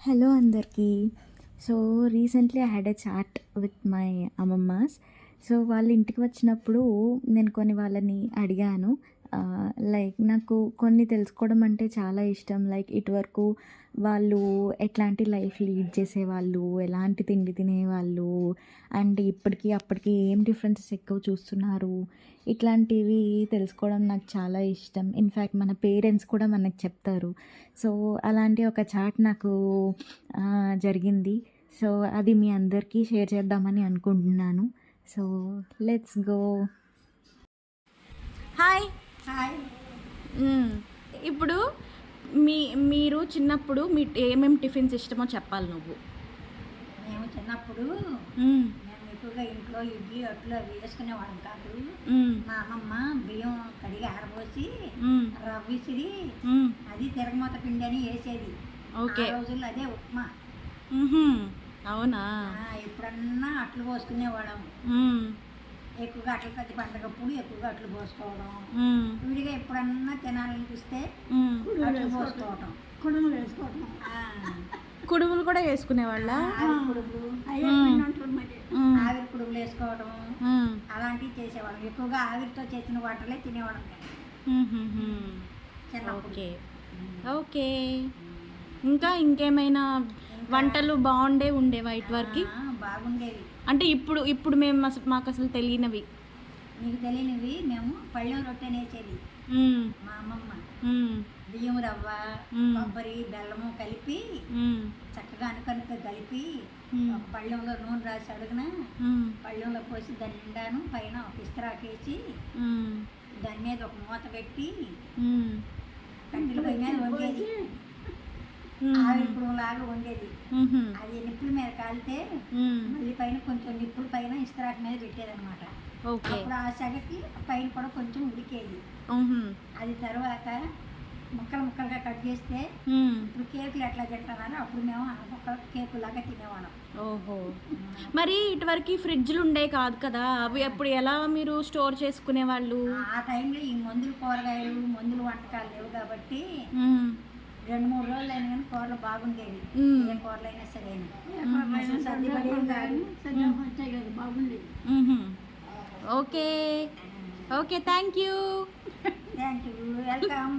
Hello అందరికీ. So recently I had a chat with my అమ్మమ్మాస్. So వాళ్ళు ఇంటికి వచ్చినప్పుడు నేను కొన్ని వాళ్ళని అడిగాను. లైక్ నాకు కొన్ని తెలుసుకోవడం అంటే చాలా ఇష్టం. లైక్ ఇటువరకు వాళ్ళు ఎట్లాంటి లైఫ్ లీడ్ చేసేవాళ్ళు, ఎలాంటి తిండి తినేవాళ్ళు, అండ్ ఇప్పటికి అప్పటికి ఏం డిఫరెన్సెస్ ఎక్కువ చూస్తున్నారు, ఇట్లాంటివి తెలుసుకోవడం నాకు చాలా ఇష్టం. ఇన్ఫ్యాక్ట్ మన పేరెంట్స్ కూడా మనకు చెప్తారు. సో అలాంటి ఒక చాట్ నాకు జరిగింది. సో అది మీ అందరికీ షేర్ చేద్దామని అనుకుంటున్నాను. So let's go. Hi. Hi. ఇప్పుడు మీరు చిన్నప్పుడు ఏమేమి టిఫిన్స్ ఇష్టమో చెప్పాలి నువ్వు. మేము చిన్నప్పుడు మేము ఎక్కువగా ఇంట్లో ఇడ్లీ అట్లు అవి వేసుకునేవాళ్ళం కాదు. మా అమ్మమ్మ బియ్యం కడిగి ఆరబోసి రవ్వ విసిరి అది తిరగమూత పిండి అని వేసేది. ఆ రోజుల్లో అదే ఉప్మా. అవునా? ఎప్పుడన్నా అట్లు పోసుకునేవాళ్ళం. ఎక్కువగా అట్ల తగ్గి పండగప్పుడు ఎక్కువగా అట్లు పోసుకోవడం, విడిగా ఎప్పుడన్నా తినాలనిపిస్తే అట్లు పోసుకోవటం, కుడుములు వేసుకోవటం. కుడుములు కూడా వేసుకునేవాళ్ళ? ఆవిరి కుడుములు వేసుకోవడం అలాంటివి చేసేవాళ్ళం. ఎక్కువగా ఆవిరితో చేసిన వాటర్లే తినేవాళ్ళం చిన్నప్పుడు. ఓకే. ఇంకా ఇంకేమైనా వంటలు ఉండేవా ఇటు వరకు? బాగుండేవి. అంటే ఇప్పుడు మేము మాకు అసలు తెలియనివి. మీకు తెలియనివి మేము పళ్ళెం రొట్టె నేసేది మా అమ్మమ్మ. బియ్యం రవ్వ, కొబ్బరి, బెల్లము కలిపి చక్కగా అనుకనుక కలిపి ఒక పళ్ళెంలో నూనె రాసి అడుగున పళ్ళెంలో పోసి దాని నిండాను పైన ఒక ఇస్త్రాకేసి దాని మీద ఒక మూత పెట్టి కట్టెల పొయ్యి మీద వండేది. ఆవిరి కుడుము లాగా ఉండేది. అది నిప్పుల మీద కాలితే మళ్ళీ పైన కొంచెం నిప్పుల పైన ఇస్త్రాక్ మీద పెట్టేది అనమాట. అప్పుడు ఆ సెగకి పైన కూడా కొంచెం ఉడికేది. అది తర్వాత ముక్కలు ముక్కలుగా కట్ చేస్తే ఇప్పుడు కేకులు ఎట్లా తింటున్నారో అప్పుడు మేము ఆ ముక్కలు కేకు లాగా తినేవాళ్ళం. ఓహో. మరి ఇటువరకు ఫ్రిడ్జ్లు ఉండే కాదు కదా, అవి అప్పుడు ఎలా మీరు స్టోర్ చేసుకునే వాళ్ళు? ఆ టైంలో ఈ మందులు కూరగాయలు మందులు వంటకాలు లేవు కాబట్టి 2-3 రోజులు అయినా కానీ కూరలు బాగుండేవి. ఏ కూరలు అయినా సరే బాగుండేది. ఓకే. Thank you. వెల్కమ్.